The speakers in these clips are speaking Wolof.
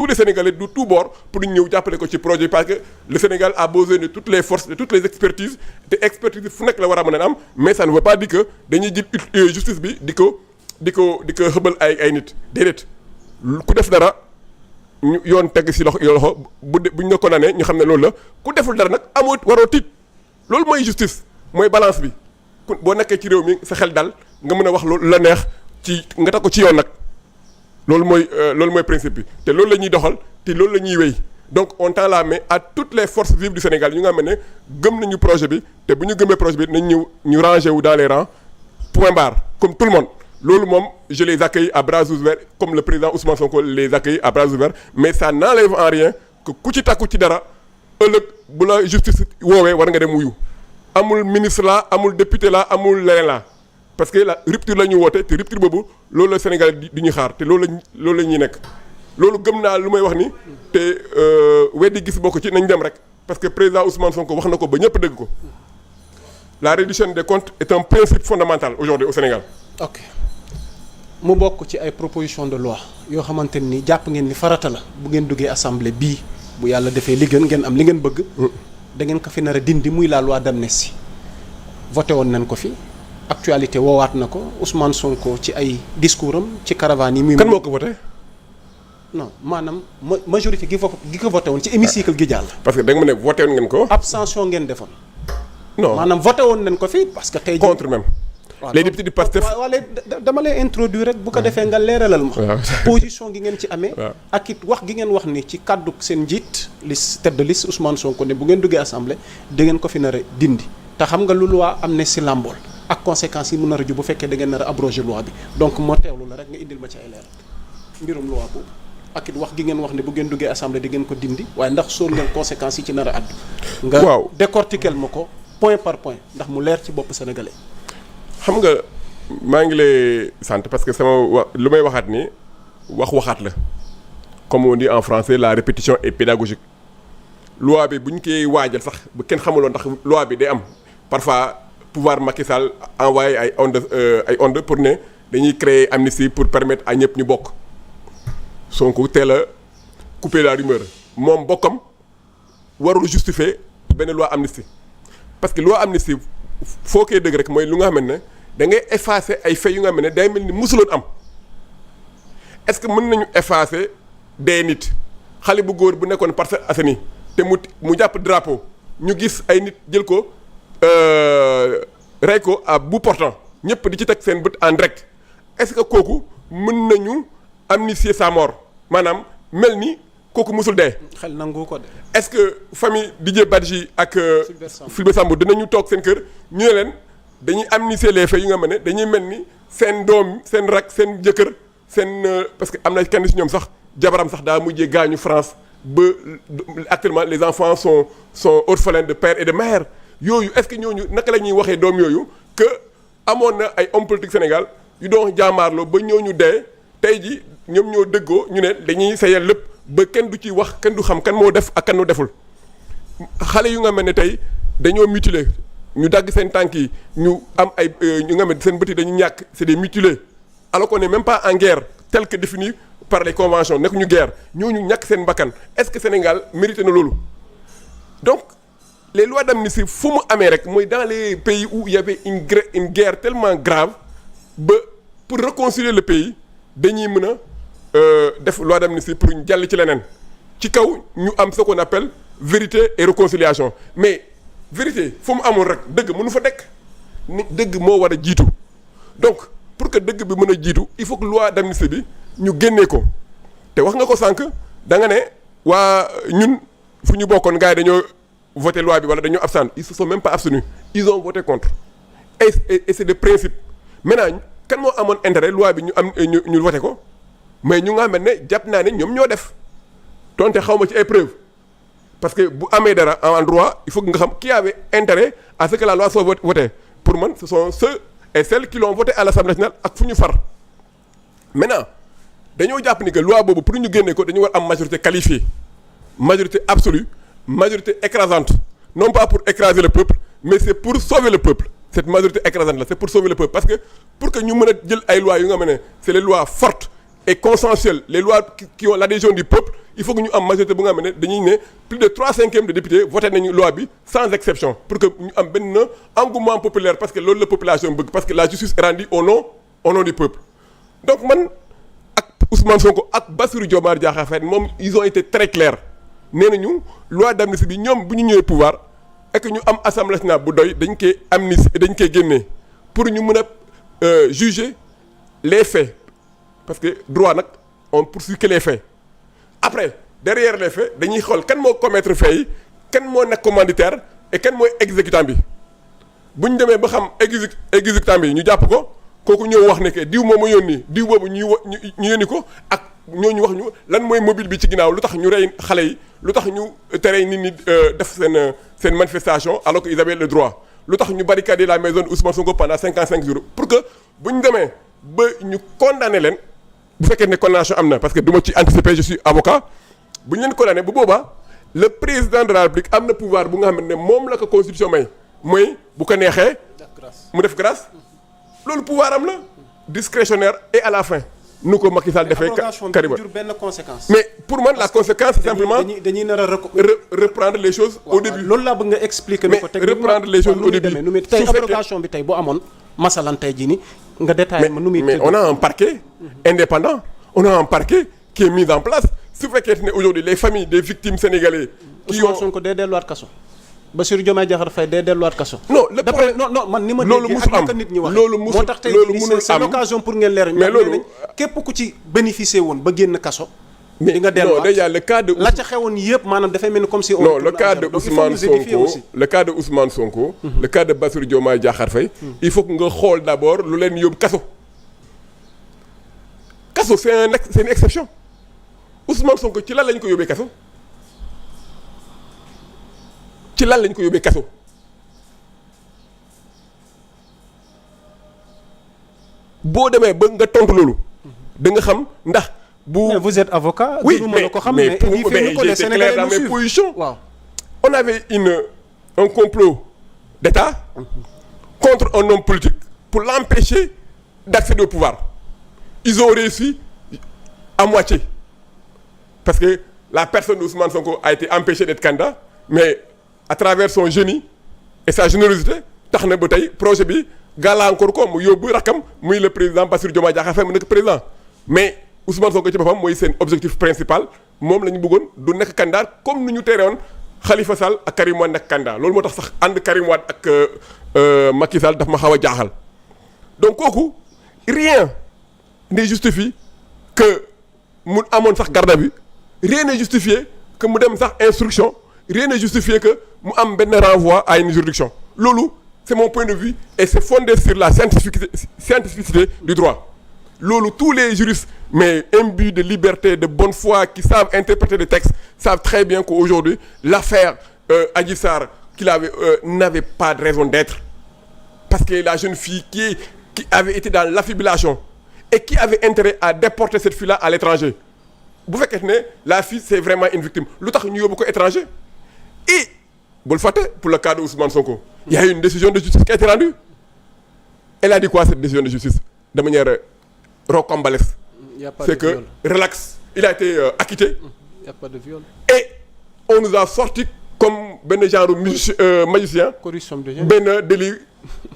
tous les Sénégalais de tous bords pour ñu ñëw jàppale ko ci projet parce que le Sénégal a besoin de toutes les forces de toutes les expertises te expertise fu nekk la war a mën a am mais ça ne veut pas dire que dañuy jël justice bi di ko xëbal ay nit déedéet ku def dara ñu yoon teg si loxo bu ñu la condamné ñu xam ne loolu la ku deful dara nag amoo waroo tiit loolu mooy justice mooy balance bi boo nekkee ci réew mi sa xel dal nga mën a wax loolu la neex ci nga teg ko ci yoon nag loolu mooy principe bi te loolu la ñuy doxal te loolu la ñuy wéy donc on tend la main à toutes les forces vives du Sénégal ñu nga xam ne gëm nañu projet bi te bu ñu gëmee projet bi nañ ñu rangé wu dans les rangs point barre comme tout le monde loolu moom je les accueille à bras ouverts comme le président Ousmane Sonko les accueille à bras ouverts mais ça n'enlève en rien que ku ci takku ci dara ëllëg bu la justice woowee war nga dem wuyu amul ministre la amul député la amul leneen la parce que la rupture la ñu woote te rupture boobu loolu la Sénégal di ñu xaar te loolu la ñuy nekk loolu gëm naa lu may wax ni te weddi gis bokk ci nañ dem rek parce que président Ousmane Sonko wax na ko ba ñëpp dégg ko la reddition des comptes est un principe fondamental aujourd'hui au Sénégal. ok mu bokk ci ay proposition de loi yoo xamante ni jàpp ngeen ni farata la bu ngeen duggee assemblée bii bu yàlla defee li gën ngeen am li ngeen bëgg. da ngeen ko fi nar a dindi muy la loi d'amnistie voté woon nañ ko fi. actualité woowaat na ko Ousmane Sonko ci ay discours am ci caravane yi. muy kan moo ko voté. non maanaam majorité gi ko voté woon ci hémicycle gi jàll. parce que da nga ma ne voté woon ngeen ko. abstention ngeen defoon. non maanaam voté woon nañ ko fi parce que tey. contre même. les députés du PASTEF. waaw dama lay introduire rek bu ko defee nga leeralal ma. position gi ngeen ci amee. ak it wax gi ngeen wax ni ci kàddu seen njiit liste tête de liste Ousmane Sonko ne bu ngeen duggee assemblée da ngeen ko fi nar a dindi te xam nga lu loi amnistie làmbool ak conséquences yi mu nar a ju bu fekkee da ngeen nar a abroger loi bi donc moo teewlu la rek nga indil ma ci ay leer mbirum loi boobu ak it wax gi ngeen wax ne bu ngeen duggee assemblée di ngeen ko dindi waaye ndax sóor ngeen conséquences yi ci nar a addu nga décortiquer ma ko point par point ndax mu leer ci bopp sénégalais. xam nga maa ngi lay sant parce que sama lu may waxaat ni waxaat la comme on dit en français la répétition est pédagogique loi bi bu ñu koy waajal sax bu kenn xamuloon ndax loi bi day am parfois. pouvoir Macky Sall envoyé ay ondes pour ne dañuy créer amnistie pour permettre à ñëpp ñu bokk Sonko teel a couper la rumeur moom bokkam warul justifier benn loi amnistie parce que loi amnistie foo koy dëgg rek mooy lu nga xam ne da ngay effacer ay faits yu nga xam ne day mel ni musuloon am est-ce que mën nañu effacer des nit xale bu góor bu nekkoon Parcelles Assainies te mu jàpp drapeau ñu gis ay nit jël ko. rey ko à bout portant ñëpp di ci teg seen bët en direct est-ce que kooku mën nañu amnistier sa mort maanaam mel ni kooku musul dee. xel nangu ko de. est-ce que famille Didier Badji ak. Fulbert Sambou dinañu toog seen kër ñu ne leen dañuy amnistier les faits yu nga xam ne dañuy mel ni seen doom seen rak seen jëkkër seen parce que am na kenn ci ñoom sax jabaram sax daa mujjee gaañu France ba actuellement les enfants sont orphelins de père et de mère. yooyu est-ce que ñooñu naka la ñuy waxee doom yooyu que amoon na ay hommes politiques Sénégal yu doon jaamaarloo ba ñooñu dee tey ji ñoom ñoo dëggoo ñu ne dañuy sayal lépp ba kenn du ci wax kenn du xam kan moo def ak kan moo deful xale yu nga mel ne tey dañoo mutilé ñu dagg seen tànk yi ñu am ay ñu nga mel ne seen bët yi dañu ñàkk c'est des mutilés alors qu'on n'est même pas en guerre tel que défini par les conventions nekk ñu guerre ñooñu ñàkk seen bakkan est-ce que Sénégal mérité na loolu donc. les lois d'amnistie fu mu amee rek mooy dans les pays où il y avait une guerre tellement grave ba pour réconcilier le pays dañuy mën a def loi d'amnistie pour ñu jàll ci leneen ci kaw ñu am ce qu'on appelle vérité et réconciliation mais vérité fu mu amul rek dëgg mënu fa dekk ni dëgg moo war a jiitu donc pour que dëgg bi mën a jiitu il faut que loi d'amnistie bi ñu génnee ko te wax nga ko sànq da nga ne waa ñun fu ñu bokkoon gars yi dañoo. voté loi bi wala dañoo abstenir ils se sont même pas abstenus ils ont voté contre et c'est des principes maintenant kan moo amoon intérêt loi bi ñu voté ko mais ñu nga xam ne jàpp naa ne ñoom ñoo def donte xaw ma ci ay preuves parce que bu amee dara en droit il faut que nga xam qui avait intérêt à ce que la loi soit votée pour man ce sont ceux et celles qui l'ont voté à l'Assemblée nationale ak fu ñu far maintenant dañoo jàpp ni que loi boobu pour ñu génne ko dañu war am majorité qualifiée majorité absolue majorité écrasante non pas pour écraser le peuple mais c'est pour sauver le peuple cette majorité écrasante là c'est pour sauver le peuple parce que pour que ñu mën a jël ay lois yu nga xam ne c'est les lois fortes et consensuel les lois qui ont l'adhésion du peuple il faut que ñu am majorité bu nga xam ne dañuy ne plus de 3/5 de députés voté nañu loi bi sans exception pour que ñu am benn engouement populaire parce que loolu la population bëgg parce que la justice est rendue au nom du peuple donc man ak Ousmane Sonko ak Bassirou Diomaye Diakhar Faye moom ils ont été très clairs nee nañu loi d'amnistie bi ñoom bu ñu ñëwee pouvoir et que ñu am assemblée nationale bu doy dañ koy amnistie dañ koy génnee pour ñu mën a juger les faits parce que droit nag on poursuit que les faits après derrière les faits dañuy xool kan moo commettre faits yi kan moo nekk commanditaire et kan mooy exécutant bi bu ñu demee ba xam exécutant bi ñu jàpp ko kooku ñëw wax ne que diw moom ma yónni diw boobu ñu yónni ko ak ñooñu wax ñu lan mooy mobile bi ci ginnaaw lu tax ñu rey xale yi lu tax ñu tere nit ñi def seen manifestation alors que ils avaient le droit lu tax ñu barricader la maison de Ousmane Sonko pendant 55 jours pour que bu ñu demee ba ñu condamné leen bu fekkee ne condamnation am na parce que du ma ci anticiper je suis avocat bu ñu leen condamné bu boobaa le président de la République am na pouvoir bu nga xam ne moom la ko constitution may mooy bu ko neexee mu def grâce loolu pouvoir am la discrétionnaire et à la fin nu ko Macky Sall defee Karim benn conséquence. mais pour moi la conséquence c'est simplement dañuy nar a reprendre les choses au début. loolu laa bëgg nga expliquer. mais reprendre les choses au début. nu muy tey abrogation bi tey bu amoon masalan tey jii ni nga détaillé ma nu muy. mais on a un parquet indépendant on a un parquet qui est mis en place su fekkee ne aujourd'hui les familles des victimes sénégalais. qui ont Ousmane Sonko day delluwaat kaso. Bassirou Diomaye Diakhar Faye day delluwaat kaso. non le problème non man ni ma loolu déggee musul am ak nit ñi wax loolu musul moo tax tey loolu jii munul c'est am l'occasion pour ngeen leer. mais loolu képp ku ci bénéficier woon ba génn kaso. mais di nga delluwaat non déjà le cas de. la ca xewoon yëpp maanaam dafay mel ni comme si. non le cas de Ousmane Sonko le cas de Ousmane Sonko. le cas de Bassirou Diomaye Diakhar Faye. il faut que nga xool d'abord lu leen yóbbu kaso. kaso c'est une exception Ousmane Sonko ci lan lañ ko yóbbee kaso. ci lan lañ ko yóbbee kaso. boo demee ba nga tontu loolu. da nga xam ndax. mais vous êtes avocat. oui mais j'étais clair dans mes positions. waaw on avait un complot d'État contre un homme politique pour l'empêcher d'accéder au pouvoir. Ils ont réussi à moitié parce que la personne d'Ousmane Sonko a été empêchée d'être candidat mais à travers son génie et sa générosité tax na ba tey projet bi gàllankoor ko mu yóbbu rakam muy le président Bassirou Diomaye Diakhar Faye mu nekk président mais Ousmane Sonko ci boppam mooy seen objectif principal moom la ñu bëggoon du nekk candidat comme nu ñu teerewoon Khalifa Sall ak Karim Wade nekk candidat loolu moo tax sax ànd Karim Wade ak Macky Sall daf ma xaw a jaaxal donc kooku rien ne justifie que mu amoon sax garde à vue rien ne justifie que mu dem sax instruction rien ne justifie que mu am benn renvoi à une juridiction loolu c'est mon point de vue et c'est fondé sur la scientificité du droit loolu tous les juristes mais imbus de liberté de bonne foi qui savent interpréter les textes savent très bien qu'aujourd'hui l'affaire Adji Sarr n'avait pas de raison d'être parce que la jeune fille qui avait été dans l'affibulation et qui avait intérêt à déporter cette fille-là à l'étranger bu fekkee ne la fille c'est vraiment une victime lu tax ñu yóbbu ko étranger et bul fàtte pour le cas de Ousmane Sonko il y a eu une décision de justice qui a été rendue elle a dit quoi cette décision de justice de manière rocambolesque c'est que viol. Relax il a été acquitté il y a pas de viol et on nous a sorti comme benn genre magicien benn délit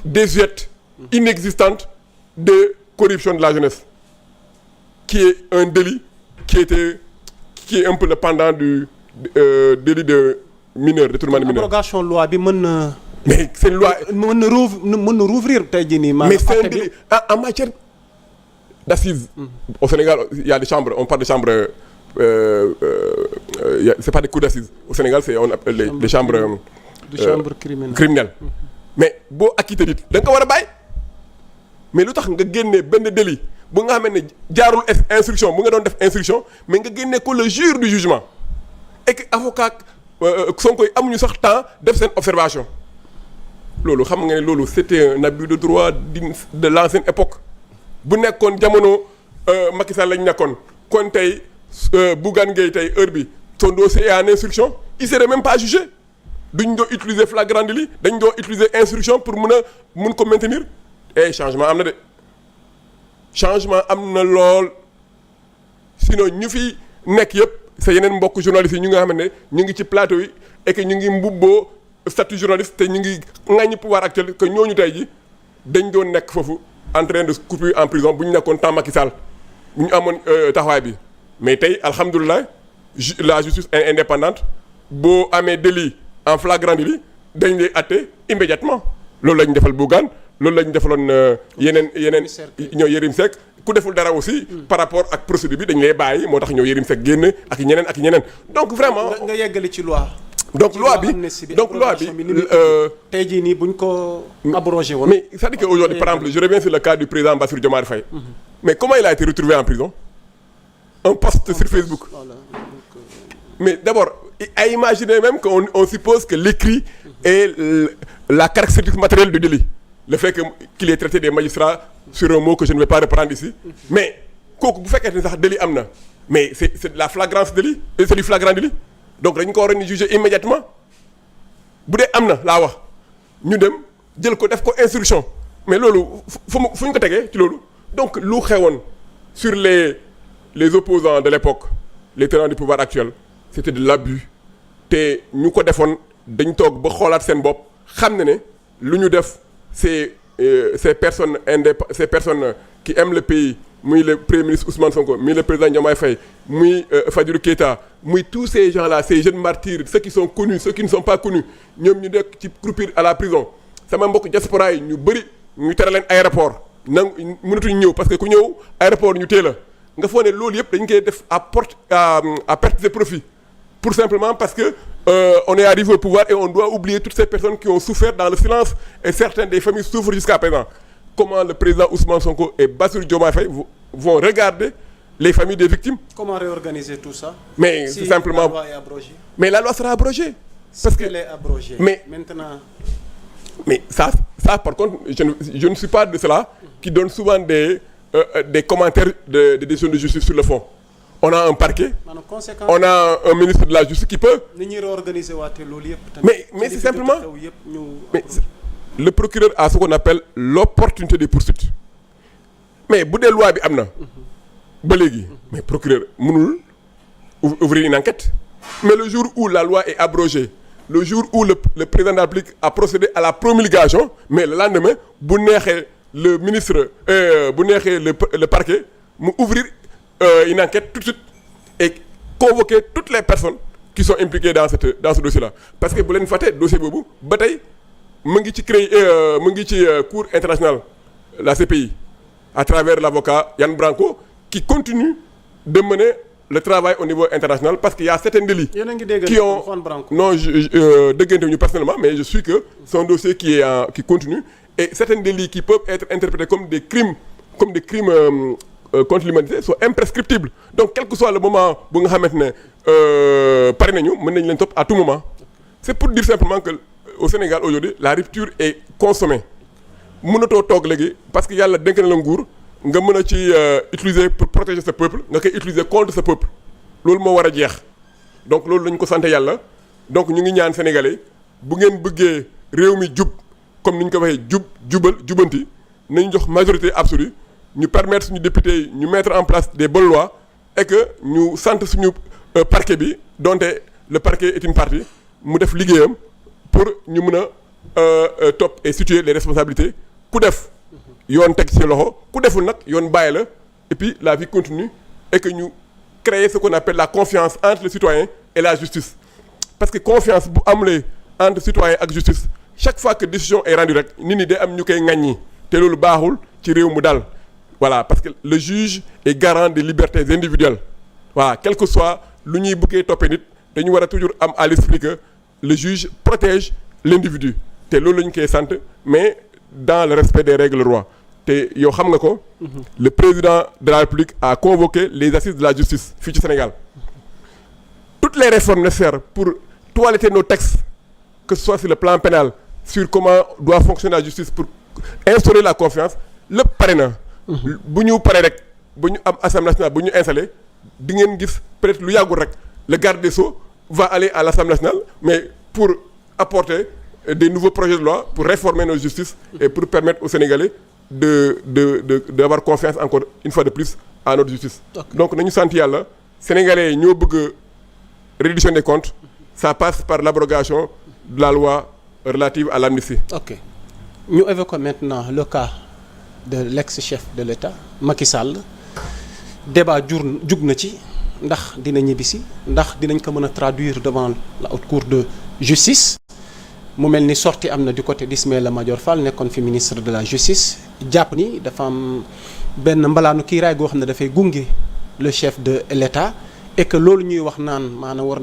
désuète inexistante de corruption de la jeunesse qui est un délit qui est un peu le pendant du délit de mineur détournement de mineur. abrogation loi bi mën na. mais c'est une loi mën na rouvrir tey jii nii. mais c'est un délit en matière d'assises. Au Sénégal il y a des chambres on parle de chambres c'est pas des cours d'assises au Sénégal c'est on appelle les chambres. de chambre criminelle mais boo acquitté nit da nga ko war a bàyyi mais lu tax nga génnee benn délit bu nga xam ne jaarul instruction bu nga doon def instruction mais nga génnee ko le jour du jugement et que avocat Sonko yi amuñu sax temps def seen observation loolu xam nga ne loolu c'était un abus de droit de l'ancienne époque bu nekkoon jamono Macky Sall lañ nekkoon kon tey Bougane Gueye tey heure bi son dossier est en instruction il serait même pas jugé duñ doo utiliser flagrant délit dañ doo utiliser instruction pour mun ko maintenir et changement am na de changement am na lool sinon ñu fi nekk yëpp sa yeneen mbokk journalistes yi ñu nga xam ne ñu ngi ci plateau yi et que ñu ngi mbubboo statut journaliste te ñu ngi ŋàññi pouvoir actuel que ñooñu tey ji dañ doon nekk foofu en train de couper en prison bu ñu nekkoon temps Macky Sall bu ñu amoon taxawaay bi mais tey alhamdulilah la justice est indépendante boo amee délit en flagrant délit dañ lay atte immédiatement loolu la ñu defal Bougane loolu la ñu defaloon yeneen ñoo Yérim Seck ku deful dara aussi par rapport ak procédure bi dañ lay bàyyi moo tax ñoo Yérim Seck génn ak ñeneen donc vraiment nga yeggali ci loi donc loi bi tey jii nii buñ ko abrogé woon. mais c'est-à-dire que aujourd'hui par exemple je reviens sur le cas du président Bassirou Diomaye Faye mais comment il a été retrouvé en prison un post sur Facebook mais d'abord à imaginer même qu'on suppose que l'écrit est la caractéristique matérielle du délit le fait qu'il ait traité des magistrats sur un mot que je ne vais pas reprendre ici mais kooku bu fekkee ne sax délit am na mais c'est de la flagrance délit c'est du flagrant délit donc dañu ko war a juger immédiatement bu dee am na laa wax ñu dem jël ko def ko instruction mais loolu fu ñu ko tegee ci loolu donc lu xewoon sur les opposants de l'époque les tenants du pouvoir actuel c'était de l'abus te ñu ko defoon dañ toog ba xoolaat seen bopp xam ne lu ñu def ces personnes qui aiment le pays muy le premier ministre Ousmane Sonko muy le président Diomaye Faye muy Fadilou Keita muy tous ces gens-là ces jeunes martyrs ceux qui sont connus ceux qui ne sont pas connus ñoom ñu nekk ci croupir à la prison sama mbokk diaspora yi ñu bëri ñu tere leen aéroport mënatuñu ñëw parce que ku ñëw aéroport ñu teel a nga foog ne loolu yëpp dañ koy def à perte de profit pour simplement parce que on est arrivé au pouvoir et on doit oublier toutes ces personnes qui ont souffert dans le silence et certaines des familles souffrent jusqu'à présent. Comment le président Ousmane Sonko et Bassirou Diomaye Faye vont regarder les familles des victimes. Comment réorganiser tout ça? Mais si c'est simplement la loi est abrogée. Mais la loi sera abrogée. Parce qu'elle est abrogée. Mais maintenant. Mais ça par contre je ne suis pas de cela qui donne souvent des commentaires de décisions de justice sur le fond. On a un parquet. On a un ministre de la justice qui peut. Mais c'est simplement. Mais le procureur a ce qu'on appelle l'opportunité de poursuite. Mais bu dee loi bi am na. ba léegi mais procureur mënul ouvrir une enquête. Mais le jour où la loi est abrogée, le jour où le président de la République a procédé à la promulgation, mais le lendemain bu neexee le ministre bu neexee le parquet mu ouvrir une enquête tout de suite et convoquer toutes les personnes qui sont impliquées dans ce dossier-là parce que bu leen fàtte dossier boobu ba tey mu ngi ci cour internationale la CPI à travers l'avocat Yann Branco qui continue de mener le travail au niveau international parce qu'il y a certains délits qui ont non déggante ñu personnellement mais je suis que c'est un dossier qui continue et certains délits qui peuvent être interprétés comme des crimes contre l'humanité sont imprescriptibles donc quel que soit le moment bu nga xamante ne pare nañu mën nañu leen topp à tout moment c'est pour dire simplement que au Sénégal aujourd'hui la rupture est consommée mënatoo toog léegi parce que yàlla dénk na la nguur nga mën a ci utiliser pour protéger ce peuple nga koy utiliser contre ce peuple loolu moo war a jeex donc loolu lañ ko sant yàlla donc ñu ngi ñaan sénégalais bu ngeen bëggee réew mi jub comme ni ñu ko waxee jubanti nañu jox majorité absolue ñu permettre suñu députés yi ñu mettre en place des bonnes lois et que ñu sant suñu parquet bi donte le parquet est une partie mu def liggéeyam pour ñu mën a topp et situer les responsabilités ku def yoon teg ci loxo ku deful nag yoon bàyyi la et puis la vie continue et que ñu créer ce qu'on appelle la confiance entre le citoyen et la justice parce que confiance bu amulee entre citoyen ak justice chaque fois que décision est rendue rek nit ñi day am ñu koy ŋaññi te loolu baaxul ci réew mu dal voilà parce que le juge est garant des libertés individuelles voilà quel que soit lu ñuy bëggee toppee nit dañu war a toujours am à l'esprit que le juge protège l'individu te loolu la ñu koy sant mais dans le respect des règles roi te yow xam nga ko le président de la République a convoqué les assises de la justice fii ci Sénégal toutes les réformes nécessaires pour toiletter nos textes que ce soit sur le plan pénal sur comment doit fonctionner la justice pour instaurer la confiance lépp pare na bu ñu paree rek bu ñu am assemblée nationale bu ñu installé di ngeen gis peut-être lu yàggul rek le garde des Sceaux va aller à l'assemblée nationale mais pour apporter des nouveaux projets de loi pour réformer nos justices et pour permettre aux Sénégalais d'avoir confiance encore une fois de plus à notre justice. Okay. Donc nañu sant yàlla sénégalais yi ñoo bëgg reddition des comptes ça passe par l'abrogation de la loi relative à l'amnistie. Ok ñu évoquons maintenant le cas de l'ex-chef de l'État Macky Sall débat jug na ci ndax dina ñibbisi ndax dinañ ko mën a traduire devant la haute cour de justice mu mel ni sortie am na du côté d'Ismaïla Madior Fall nekkoon fi ministre de la justice jàpp ni dafa am benn mbalaanu kiiraay goo xam ne dafay gunge le chef de l'État et que loolu ñuy wax naan maanaam war